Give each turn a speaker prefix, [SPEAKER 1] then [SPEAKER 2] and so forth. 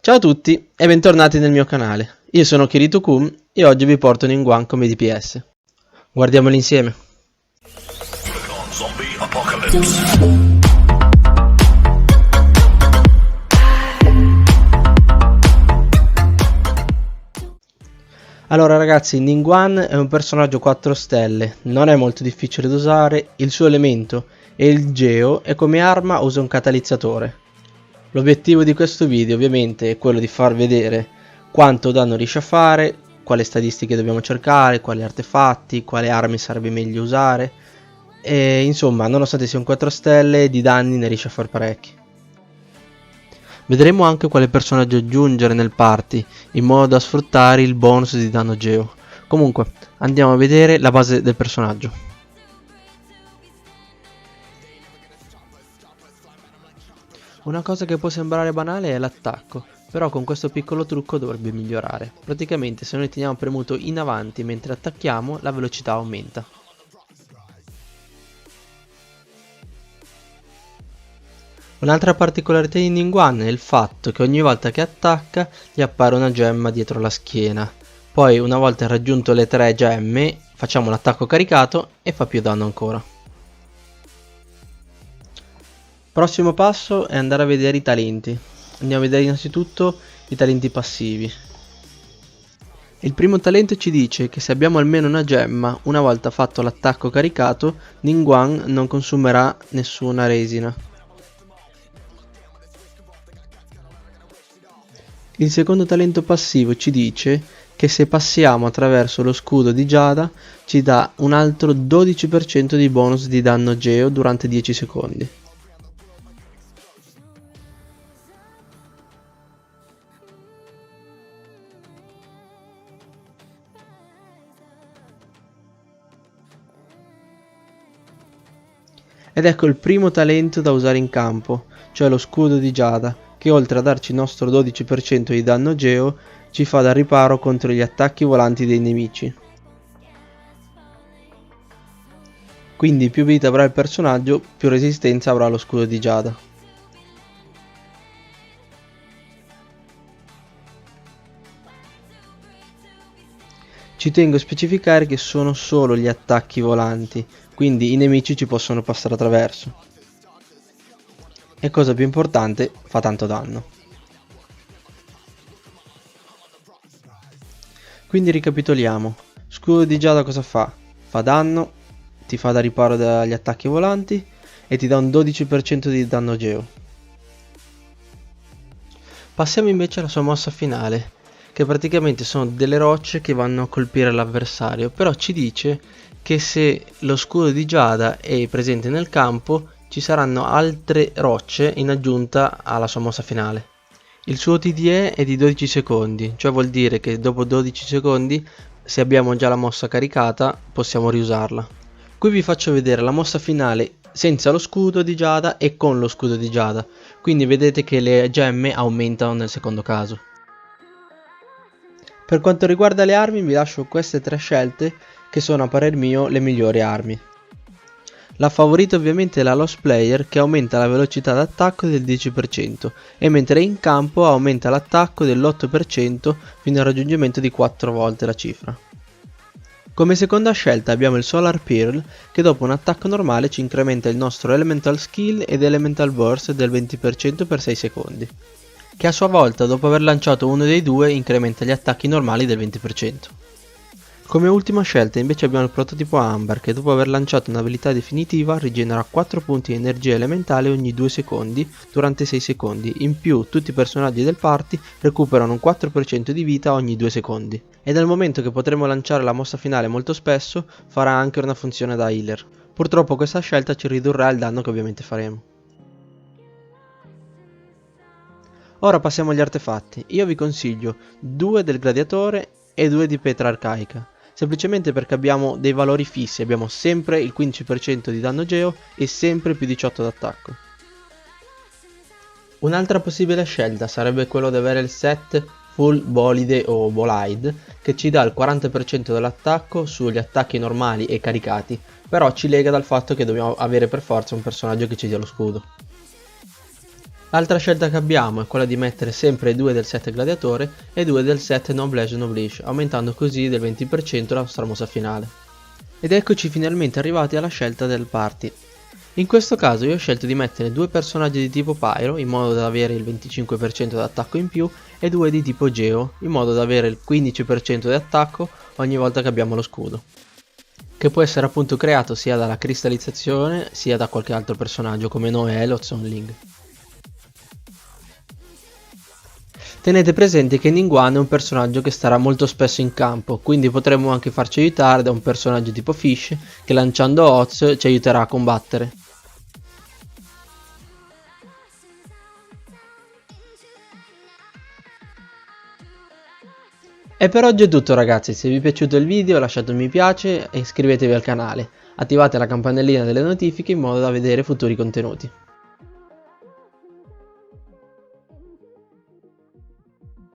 [SPEAKER 1] Ciao a tutti e bentornati nel mio canale. Io sono Kirito-kun e oggi vi porto Ningguang come DPS. Guardiamoli insieme.
[SPEAKER 2] Zombie Apocalypse.
[SPEAKER 1] Allora ragazzi, Ningguang è un personaggio 4 stelle, non è molto difficile da usare, il suo elemento è il Geo e come arma usa un catalizzatore. L'obiettivo di questo video ovviamente è quello di far vedere quanto danno riesce a fare, quali statistiche dobbiamo cercare, quali artefatti, quali armi sarebbe meglio usare e insomma, nonostante sia un 4 stelle, di danni ne riesce a fare parecchi. Vedremo anche quale personaggio aggiungere nel party, in modo da sfruttare il bonus di danno Geo. Comunque, andiamo a vedere la base del personaggio. Una cosa che può sembrare banale è l'attacco, però con questo piccolo trucco dovrebbe migliorare. Praticamente se noi teniamo premuto in avanti mentre attacchiamo, la velocità aumenta. Un'altra particolarità di Ningguang è il fatto che ogni volta che attacca gli appare una gemma dietro la schiena. Poi una volta raggiunto le 3 gemme facciamo l'attacco caricato e fa più danno ancora. Prossimo passo è andare a vedere i talenti. Andiamo a vedere innanzitutto i talenti passivi. Il primo talento ci dice che se abbiamo almeno una gemma, una volta fatto l'attacco caricato, Ningguang non consumerà nessuna resina. Il secondo talento passivo ci dice che se passiamo attraverso lo scudo di Giada ci dà un altro 12% di bonus di danno Geo durante 10 secondi. Ed ecco il primo talento da usare in campo, cioè lo scudo di Giada, che oltre a darci il nostro 12% di danno Geo, ci fa da riparo contro gli attacchi volanti dei nemici. Quindi più vita avrà il personaggio, più resistenza avrà lo scudo di Giada. Ci tengo a specificare che sono solo gli attacchi volanti, quindi i nemici ci possono passare attraverso. E cosa più importante, fa tanto danno. Quindi ricapitoliamo. Scudo di Giada cosa fa? Fa danno, ti fa da riparo dagli attacchi volanti e ti dà un 12% di danno Geo. Passiamo invece alla sua mossa finale, che praticamente sono delle rocce che vanno a colpire l'avversario, però ci dice che se lo scudo di Giada è presente nel campo ci saranno altre rocce in aggiunta alla sua mossa finale. Il suo TDE è di 12 secondi, cioè vuol dire che dopo 12 secondi, se abbiamo già la mossa caricata, possiamo riusarla. Qui vi faccio vedere la mossa finale senza lo scudo di Giada e con lo scudo di Giada, quindi vedete che le gemme aumentano nel secondo caso. Per quanto riguarda le armi vi lascio queste 3 scelte che sono a parer mio le migliori armi. La favorita ovviamente è la Lost Player, che aumenta la velocità d'attacco del 10% e mentre è in campo aumenta l'attacco dell'8% fino al raggiungimento di 4 volte la cifra. Come seconda scelta abbiamo il Solar Pearl, che dopo un attacco normale ci incrementa il nostro Elemental Skill ed Elemental Burst del 20% per 6 secondi, che a sua volta dopo aver lanciato uno dei due incrementa gli attacchi normali del 20%. Come ultima scelta invece abbiamo il prototipo Amber, che dopo aver lanciato un'abilità definitiva rigenera 4 punti di energia elementale ogni 2 secondi durante 6 secondi, in più tutti i personaggi del party recuperano un 4% di vita ogni 2 secondi. E dal momento che potremo lanciare la mossa finale molto spesso, farà anche una funzione da healer. Purtroppo questa scelta ci ridurrà il danno che ovviamente faremo. Ora passiamo agli artefatti. Io vi consiglio 2 del gladiatore e 2 di pietra arcaica, semplicemente perché abbiamo dei valori fissi, abbiamo sempre il 15% di danno Geo e sempre più 18 d'attacco. Un'altra possibile scelta sarebbe quello di avere il set Full Bolide o Bolide, che ci dà il 40% dell'attacco sugli attacchi normali e caricati, però ci lega dal fatto che dobbiamo avere per forza un personaggio che ci dia lo scudo. L'altra scelta che abbiamo è quella di mettere sempre 2 del set gladiatore e 2 del set noblesse noblish, aumentando così del 20% la nostra mossa finale. Ed eccoci finalmente arrivati alla scelta del party. In questo caso io ho scelto di mettere 2 personaggi di tipo Pyro in modo da avere il 25% d'attacco in più e 2 di tipo Geo in modo da avere il 15% di attacco ogni volta che abbiamo lo scudo, che può essere appunto creato sia dalla cristallizzazione sia da qualche altro personaggio come Noel o Zonling. Tenete presente che Ningguang è un personaggio che starà molto spesso in campo, quindi potremmo anche farci aiutare da un personaggio tipo Fish che lanciando Oz ci aiuterà a combattere. E per oggi è tutto ragazzi, se vi è piaciuto il video lasciate un mi piace e iscrivetevi al canale, attivate la campanellina delle notifiche in modo da vedere futuri contenuti.